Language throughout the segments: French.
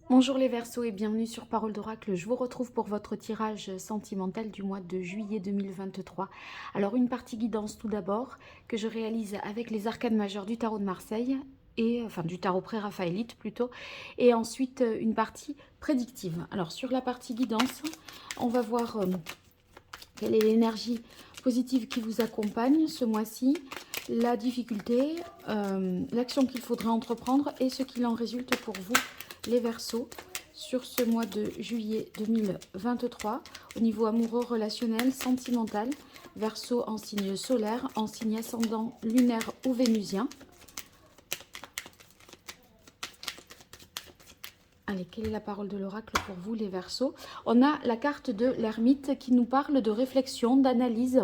Bonjour les Verseaux et bienvenue sur Parole d'Oracle. Je vous retrouve pour votre tirage sentimental du mois de juillet 2023. Alors une partie guidance tout d'abord que je réalise avec les arcanes majeures du tarot de Marseille et enfin du tarot pré-raphaélite plutôt, et ensuite une partie prédictive. Alors sur la partie guidance, on va voir quelle est l'énergie positive qui vous accompagne ce mois-ci, la difficulté, l'action qu'il faudrait entreprendre et ce qu'il en résulte pour vous les Verseaux sur ce mois de juillet 2023 au niveau amoureux, relationnel, sentimental. Verseau en signe solaire, en signe ascendant lunaire ou vénusien. Allez, quelle est la parole de l'oracle pour vous les Verseaux? On a la carte de l'ermite qui nous parle de réflexion, d'analyse.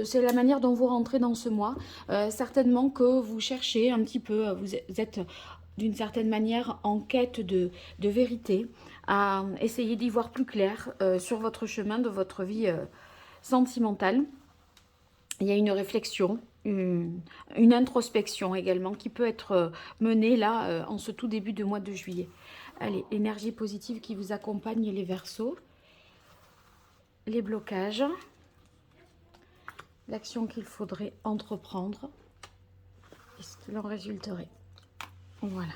C'est la manière dont vous rentrez dans ce mois. Certainement que vous cherchez un petit peu, vous êtes d'une certaine manière en quête de vérité, à essayer d'y voir plus clair sur votre chemin de votre vie sentimentale. Il y a une réflexion, une introspection également qui peut être menée là en ce tout début de mois de juillet. Allez, l'énergie positive qui vous accompagne les Verseaux, les blocages, l'action qu'il faudrait entreprendre et ce qu'il en résulterait. Voilà.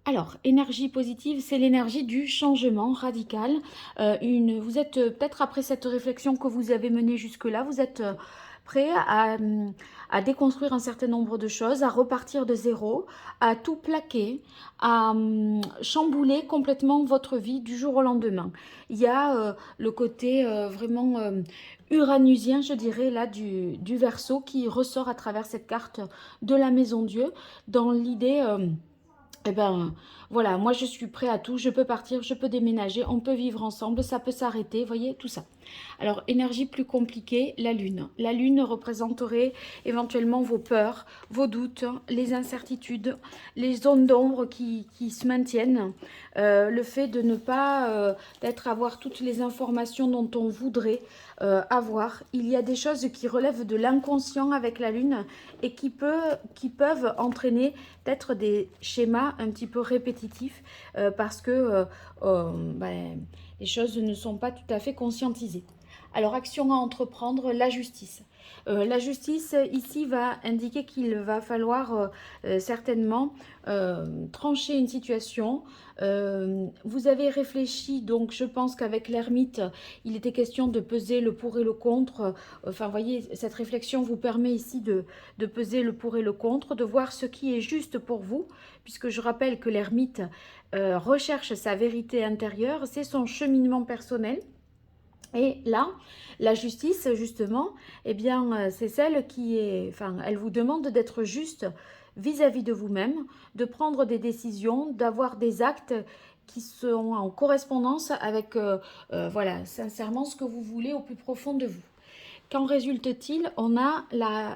Alors, énergie positive, c'est l'énergie du changement radical. Vous êtes peut-être après cette réflexion que vous avez menée jusque-là, vous êtes prêt à déconstruire un certain nombre de choses, à repartir de zéro, à tout plaquer, à chambouler complètement votre vie du jour au lendemain. Il y a le côté vraiment uranusien, je dirais, là, du Verseau qui ressort à travers cette carte de la Maison Dieu, dans l'idée... Eh ben, voilà, moi je suis prêt à tout, je peux partir, je peux déménager, on peut vivre ensemble, ça peut s'arrêter, voyez, tout ça. Alors, énergie plus compliquée, la Lune. La Lune représenterait éventuellement vos peurs, vos doutes, les incertitudes, les zones d'ombre qui se maintiennent, le fait de ne pas avoir toutes les informations dont on voudrait avoir. Il y a des choses qui relèvent de l'inconscient avec la Lune et qui peuvent entraîner peut-être des schémas un petit peu répétitifs parce que les choses ne sont pas tout à fait conscientisées. Alors, action à entreprendre, la justice. La justice, ici, va indiquer qu'il va falloir certainement trancher une situation. Vous avez réfléchi, donc je pense qu'avec l'ermite, il était question de peser le pour et le contre. Enfin, vous voyez, cette réflexion vous permet ici de peser le pour et le contre, de voir ce qui est juste pour vous, puisque je rappelle que l'ermite recherche sa vérité intérieure, c'est son cheminement personnel. Et là, la justice, justement, eh bien, c'est celle qui est... Enfin, elle vous demande d'être juste vis-à-vis de vous-même, de prendre des décisions, d'avoir des actes qui sont en correspondance avec, voilà, sincèrement, ce que vous voulez au plus profond de vous. Qu'en résulte-t-il? On a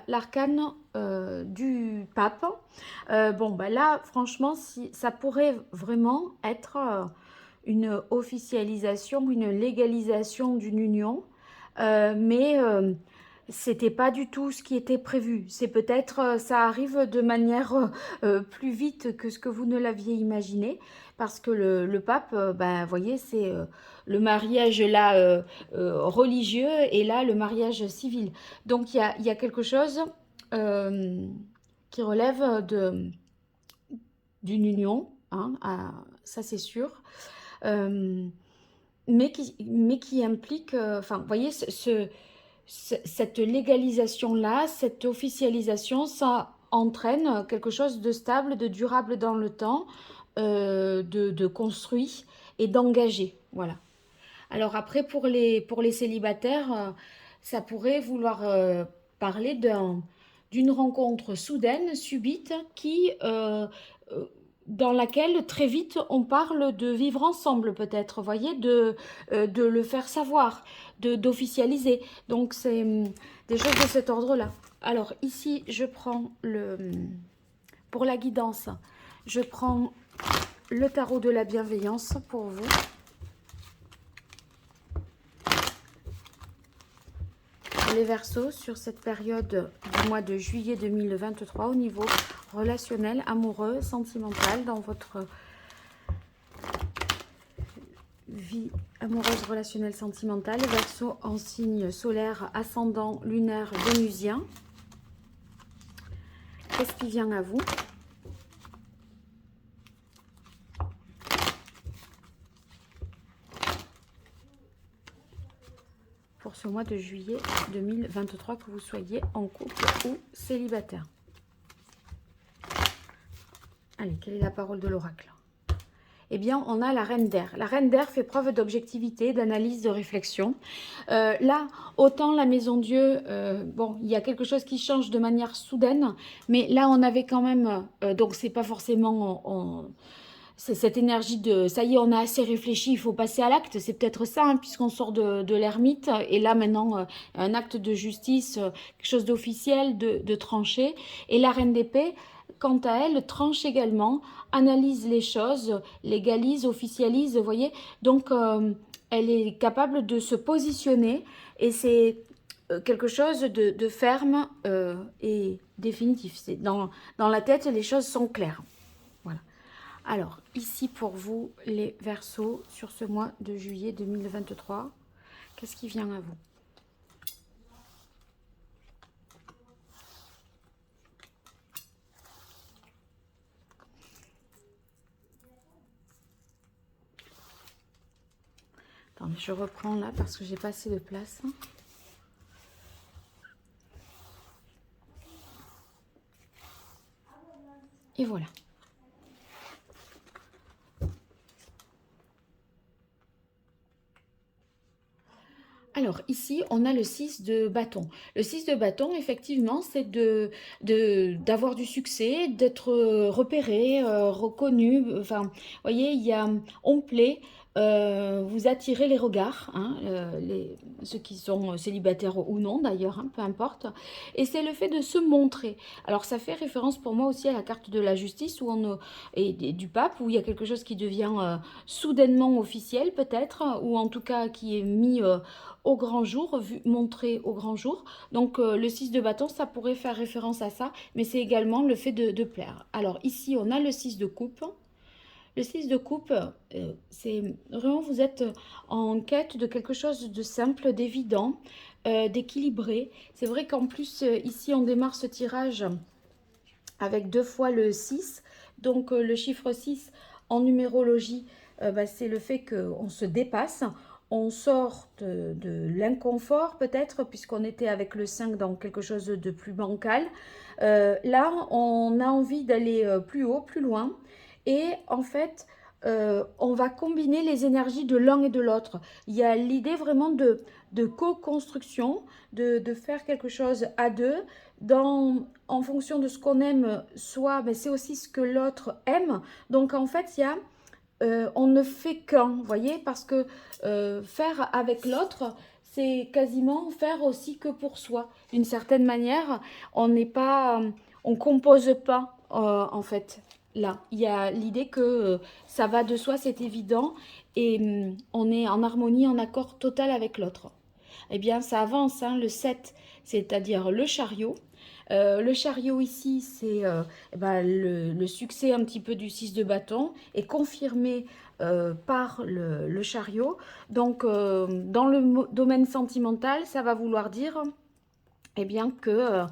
l'arcane du pape. Bon, ben là, franchement, si, ça pourrait vraiment être une officialisation, une légalisation d'une union, mais c'était pas du tout ce qui était prévu. C'est peut-être, ça arrive de manière plus vite que ce que vous ne l'aviez imaginé, parce que le pape, ben, vous voyez, c'est le mariage là religieux et là le mariage civil. Donc il y a quelque chose qui relève d'une union, hein, ça c'est sûr. Euh, mais qui implique, enfin, vous voyez, cette légalisation-là, cette officialisation, ça entraîne quelque chose de stable, de durable dans le temps, de construit et d'engagé. Voilà. Alors après, pour les célibataires, ça pourrait vouloir parler d'une rencontre soudaine, subite, euh, dans laquelle très vite on parle de vivre ensemble peut-être, voyez, de le faire savoir, d'officialiser. Donc c'est des choses de cet ordre-là. Alors ici, je prends pour la guidance, je prends le tarot de la bienveillance pour vous. les Verseaux sur cette période du mois de juillet 2023 au niveau relationnel, amoureux, sentimental, dans votre vie amoureuse, relationnelle, sentimentale. Verseau en signe solaire, ascendant, lunaire, vénusien. Qu'est-ce qui vient à vous? Pour ce mois de juillet 2023, que vous soyez en couple ou célibataire. Allez, quelle est la parole de l'oracle? Eh bien, on a la reine d'air. La reine d'air fait preuve d'objectivité, d'analyse, de réflexion. Là, autant la maison Dieu, bon, il y a quelque chose qui change de manière soudaine, mais là, on avait quand même, donc c'est pas forcément... c'est cette énergie de ça y est, on a assez réfléchi, il faut passer à l'acte. C'est peut-être ça, hein, puisqu'on sort de l'ermite. Et là, maintenant, un acte de justice, quelque chose d'officiel, de tranché. Et la reine d'épée, quant à elle, tranche également, analyse les choses, légalise, officialise, vous voyez. Donc, elle est capable de se positionner. Et c'est quelque chose de ferme et définitif. Dans la tête, les choses sont claires. Voilà. Alors, ici pour vous, les Verseaux, sur ce mois de juillet 2023, qu'est-ce qui vient à vous? Attendez, je reprends là parce que j'ai pas assez de place. Et voilà. Alors ici, on a le 6 de bâton. Le 6 de bâton, effectivement, c'est d'avoir du succès, d'être repéré, reconnu. Enfin, vous voyez, il y a, on plaît, vous attirez les regards, hein, ceux qui sont célibataires ou non d'ailleurs, hein, peu importe. Et c'est le fait de se montrer. Alors ça fait référence pour moi aussi à la carte de la justice où et du pape, où il y a quelque chose qui devient soudainement officiel peut-être, ou en tout cas qui est mis... au grand jour, montré au grand jour. Donc le 6 de bâton, ça pourrait faire référence à ça, mais c'est également le fait de plaire. Alors ici, on a le 6 de coupe. Le 6 de coupe, c'est vraiment, vous êtes en quête de quelque chose de simple, d'évident, d'équilibré. C'est vrai qu'en plus, ici, on démarre ce tirage avec 2 fois le 6. Donc le chiffre 6 en numérologie, bah, c'est le fait qu'on se dépasse. On sort de l'inconfort peut-être, puisqu'on était avec le 5 dans quelque chose de plus bancal. Là, on a envie d'aller plus haut, plus loin. Et en fait, on va combiner les énergies de l'un et de l'autre. Il y a l'idée vraiment de co-construction, de faire quelque chose à deux. En fonction de ce qu'on aime, soit, ben, c'est aussi ce que l'autre aime. Donc en fait, il y a on ne fait qu'un, vous voyez, parce que faire avec l'autre, c'est quasiment faire aussi que pour soi. D'une certaine manière, on n'est pas, on compose pas en fait. Là, il y a l'idée que ça va de soi, c'est évident, et on est en harmonie, en accord total avec l'autre. Eh bien, ça avance, hein, le 7, c'est-à-dire le chariot. Le chariot ici, c'est eh ben, le succès un petit peu du 6 de bâton est confirmé par le chariot. Donc, dans le domaine sentimental, ça va vouloir dire eh bien, que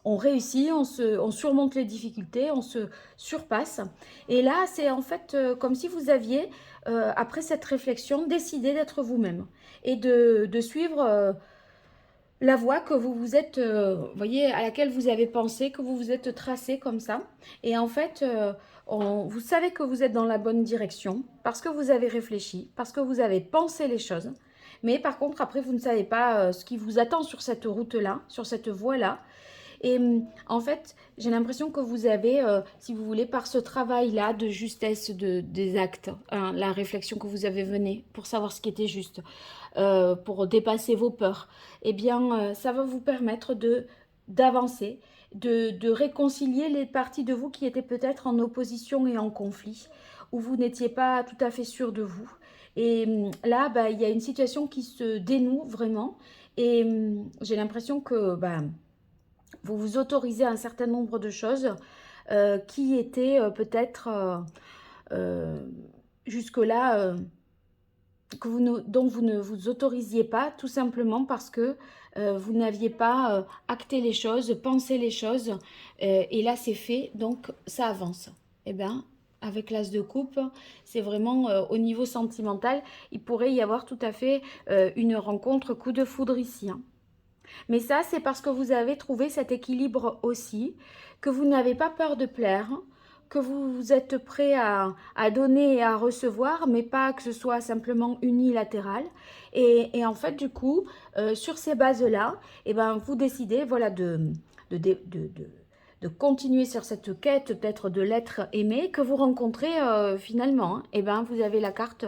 on réussit, on surmonte les difficultés, on se surpasse. Et là, c'est en fait comme si vous aviez, après cette réflexion, décidé d'être vous-même et de suivre la voie que vous vous êtes, voyez, à laquelle vous avez pensé, que vous vous êtes tracé comme ça. Et en fait, vous savez que vous êtes dans la bonne direction parce que vous avez réfléchi, parce que vous avez pensé les choses. Mais par contre, après, vous ne savez pas ce qui vous attend sur cette route-là, sur cette voie-là. Et en fait, j'ai l'impression que vous avez, si vous voulez, par ce travail-là de justesse des actes, hein, la réflexion que vous avez menée pour savoir ce qui était juste, pour dépasser vos peurs, eh bien, ça va vous permettre d'avancer, de réconcilier les parties de vous qui étaient peut-être en opposition et en conflit, où vous n'étiez pas tout à fait sûr de vous. Et là, bah, il y a une situation qui se dénoue vraiment. Et j'ai l'impression que vous vous autorisez un certain nombre de choses qui étaient peut-être jusque-là dont vous ne vous autorisiez pas, tout simplement parce que vous n'aviez pas acté les choses, pensé les choses, et là c'est fait, donc ça avance. Eh bien, avec l'as de coupe, c'est vraiment au niveau sentimental, il pourrait y avoir tout à fait une rencontre coup de foudre ici, hein. Mais ça, c'est parce que vous avez trouvé cet équilibre aussi, que vous n'avez pas peur de plaire, que vous êtes prêt à donner et à recevoir, mais pas que ce soit simplement unilatéral. Et en fait, du coup, sur ces bases-là, eh ben, vous décidez voilà, de, de, de, de continuer sur cette quête peut-être de l'être aimé que vous rencontrez finalement, hein. Eh ben, vous avez la carte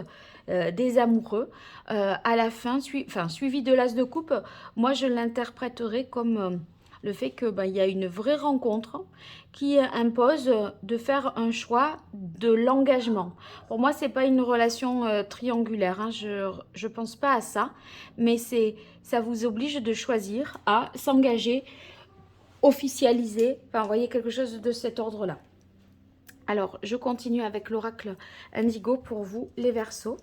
des amoureux à la fin, suivi de l'as de coupe. Moi, je l'interpréterai comme le fait que il y a une vraie rencontre qui impose de faire un choix de l'engagement. Pour moi, c'est pas une relation triangulaire, hein. Je pense pas à ça, mais ça vous oblige de choisir à s'engager, officialiser, enfin, vous voyez, quelque chose de cet ordre-là. Alors, je continue avec l'oracle Indigo pour vous, les Verseaux.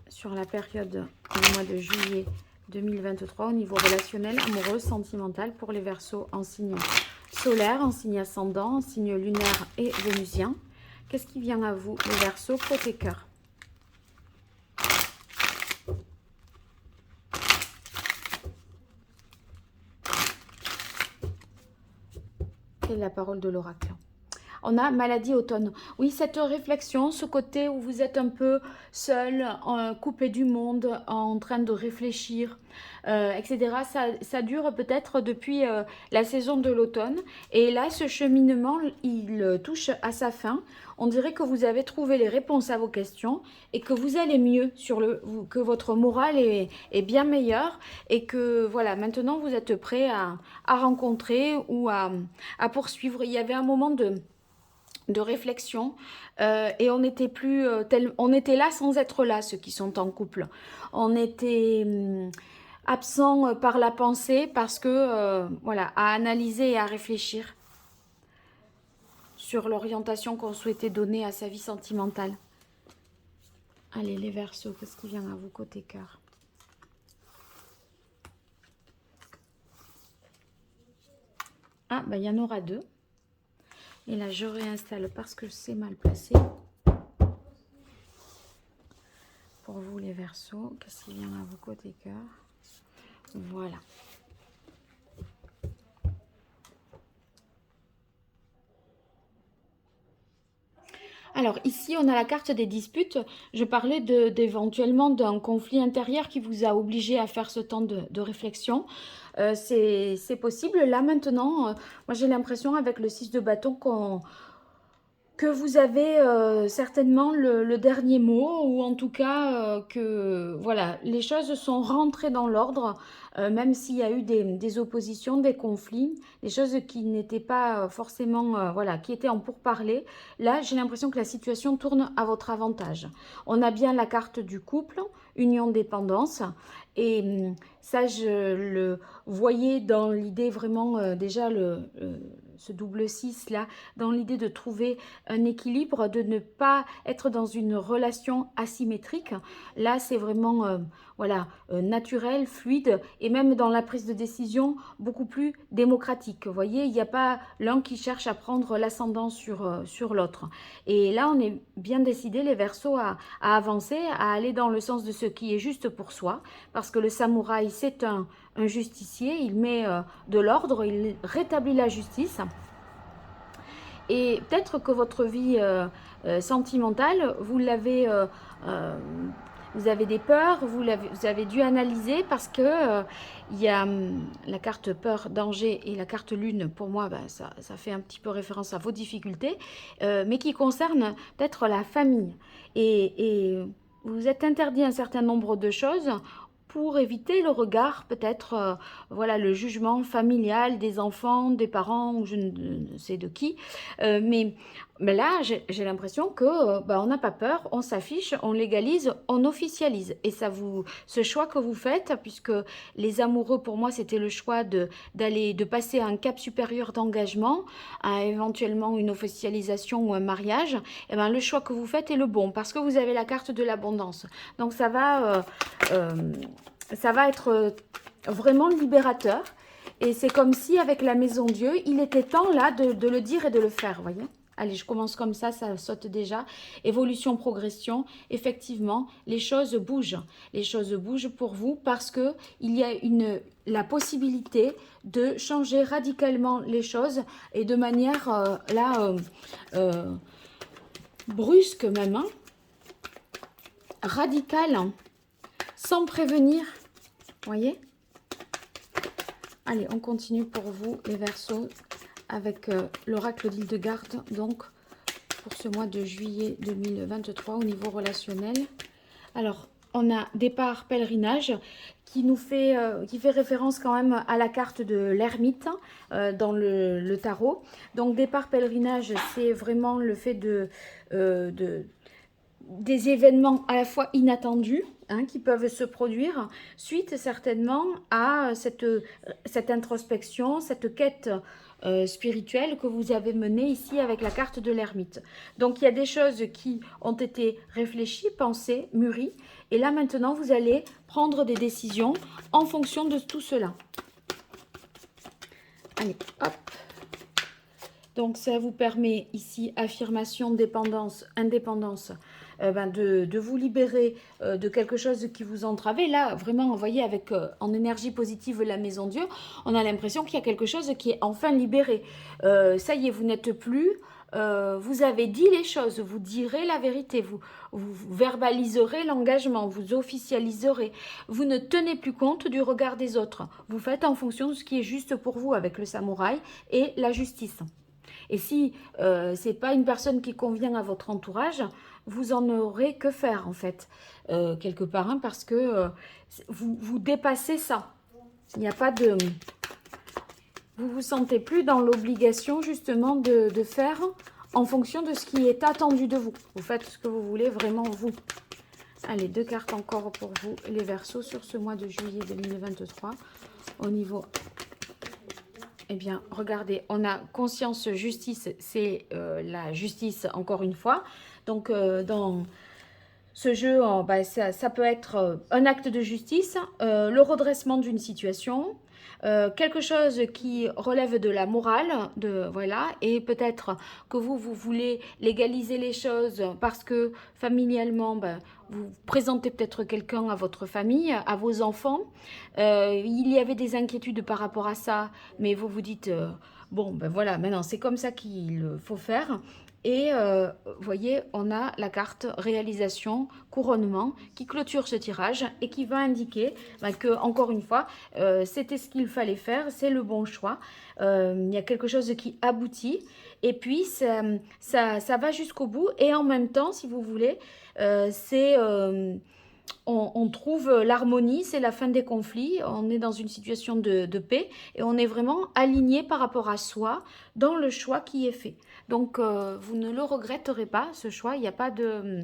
Sur la période du mois de juillet 2023 au niveau relationnel, amoureux, sentimental pour les Verseaux en signe solaire, en signe ascendant, en signe lunaire et vénusien. Qu'est-ce qui vient à vous, les Verseaux, côté cœur? Quelle est la parole de l'oracle? On a maladie automne. Oui, cette réflexion, ce côté où vous êtes un peu seul, coupé du monde, en train de réfléchir, etc. Ça dure peut-être depuis la saison de l'automne. Et là, ce cheminement, il touche à sa fin. On dirait que vous avez trouvé les réponses à vos questions et que vous allez mieux, que votre morale est bien meilleur et que voilà, maintenant vous êtes prêt à rencontrer ou à poursuivre. Il y avait un moment de réflexion et on n'était plus on était là sans être là, ceux qui sont en couple. On était absent par la pensée parce que voilà, à analyser et à réfléchir sur l'orientation qu'on souhaitait donner à sa vie sentimentale. Allez, les Verseaux, qu'est-ce qui vient à vous côté cœur? Ah, il y en aura deux. Et là, je réinstalle parce que c'est mal placé. Pour vous, les Verseaux, qu'est-ce qui vient à vous côté cœur? Voilà. Alors ici, on a la carte des disputes. Je parlais d'éventuellement d'un conflit intérieur qui vous a obligé à faire ce temps de réflexion. C'est possible. Là maintenant, moi j'ai l'impression avec le 6 de bâton que vous avez certainement le dernier mot, ou en tout cas que voilà, les choses sont rentrées dans l'ordre, même s'il y a eu des oppositions, des conflits, des choses qui n'étaient pas forcément, voilà, qui étaient en pourparlers. Là, j'ai l'impression que la situation tourne à votre avantage. On a bien la carte du couple, union dépendance, et ça, je le voyais dans l'idée vraiment déjà ce double 6 là, dans l'idée de trouver un équilibre, de ne pas être dans une relation asymétrique. Là, c'est vraiment voilà, naturel, fluide, et même dans la prise de décision, beaucoup plus démocratique. Vous voyez, il n'y a pas l'un qui cherche à prendre l'ascendant sur l'autre. Et là, on est bien décidé, les Verseaux, à avancer, à aller dans le sens de ce qui est juste pour soi, parce que le samouraï, c'est un justicier, il met de l'ordre, il rétablit la justice. Et peut-être que votre vie sentimentale, vous avez des peurs, vous avez dû analyser parce que il y a la carte peur, danger et la carte lune. Pour moi, ça fait un petit peu référence à vos difficultés, mais qui concerne peut-être la famille. Et vous êtes interdit un certain nombre de choses pour éviter le regard, peut-être, voilà, le jugement familial des enfants, des parents, ou je ne sais de qui. Mais là, j'ai l'impression que on n'a pas peur, on s'affiche, on légalise, on officialise. Et ce choix que vous faites, puisque les amoureux, pour moi, c'était le choix de passer à un cap supérieur d'engagement, à éventuellement une officialisation ou un mariage, et ben, le choix que vous faites est le bon, parce que vous avez la carte de l'abondance. Donc ça va être vraiment libérateur. Et c'est comme si, avec la Maison Dieu, il était temps là de le dire et de le faire, voyez. Allez, je commence comme ça saute déjà. Évolution, progression, effectivement, les choses bougent. Les choses bougent pour vous parce que il y a la possibilité de changer radicalement les choses et de manière, brusque même, hein, radicale, hein, sans prévenir, voyez. Allez, on continue pour vous, les Verseaux, avec l'oracle d'Hildegarde, donc pour ce mois de juillet 2023 au niveau relationnel. Alors, on a départ pèlerinage qui fait référence quand même à la carte de l'ermite dans le tarot. Donc, départ pèlerinage, c'est vraiment le fait des événements à la fois inattendus, hein, qui peuvent se produire suite certainement à cette introspection, cette quête spirituelle que vous avez menée ici avec la carte de l'ermite. Donc il y a des choses qui ont été réfléchies, pensées, mûries, et là maintenant vous allez prendre des décisions en fonction de tout cela. Allez, hop. Donc ça vous permet ici affirmation, dépendance, indépendance, de vous libérer de quelque chose qui vous entravait. Là, vraiment, vous voyez, avec en énergie positive la Maison Dieu, on a l'impression qu'il y a quelque chose qui est enfin libéré. Ça y est, vous n'êtes plus... vous avez dit les choses, vous direz la vérité, vous verbaliserez l'engagement, vous officialiserez. Vous ne tenez plus compte du regard des autres. Vous faites en fonction de ce qui est juste pour vous avec le samouraï et la justice. Et si ce n'est pas une personne qui convient à votre entourage, vous en aurez que faire en fait, quelque part, hein, parce que vous dépassez ça. Il n'y a pas de... Vous vous sentez plus dans l'obligation justement de faire en fonction de ce qui est attendu de vous. Vous faites ce que vous voulez vraiment vous. Allez, 2 cartes encore pour vous, les Verseaux, sur ce mois de juillet 2023. Au niveau... Eh bien, regardez, on a conscience, justice, c'est la justice encore une fois. Donc, dans ce jeu, ça peut être un acte de justice, le redressement d'une situation, quelque chose qui relève de la morale, voilà, et peut-être que vous voulez légaliser les choses parce que familialement, vous présentez peut-être quelqu'un à votre famille, à vos enfants. Il y avait des inquiétudes par rapport à ça, mais vous vous dites, bon, voilà, maintenant c'est comme ça qu'il faut faire. Et vous voyez, on a la carte réalisation, couronnement, qui clôture ce tirage et qui va indiquer que, encore une fois, c'était ce qu'il fallait faire, c'est le bon choix. Il y a quelque chose qui aboutit et puis ça va jusqu'au bout. Et en même temps, si vous voulez, on trouve l'harmonie, c'est la fin des conflits, on est dans une situation de paix et on est vraiment aligné par rapport à soi dans le choix qui est fait. Donc, vous ne le regretterez pas, ce choix, il n'y a pas de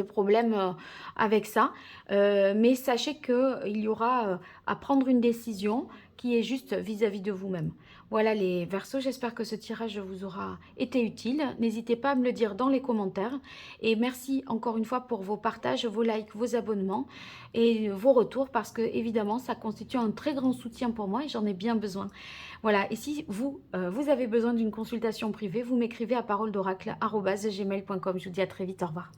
problème avec ça. Mais sachez qu'il y aura à prendre une décision qui est juste vis-à-vis de vous-même. Voilà les Verseaux, j'espère que ce tirage vous aura été utile. N'hésitez pas à me le dire dans les commentaires. Et merci encore une fois pour vos partages, vos likes, vos abonnements et vos retours parce que évidemment ça constitue un très grand soutien pour moi et j'en ai bien besoin. Voilà, et si vous avez besoin d'une consultation privée, vous m'écrivez à paroledoracle@gmail.com. Je vous dis à très vite, au revoir.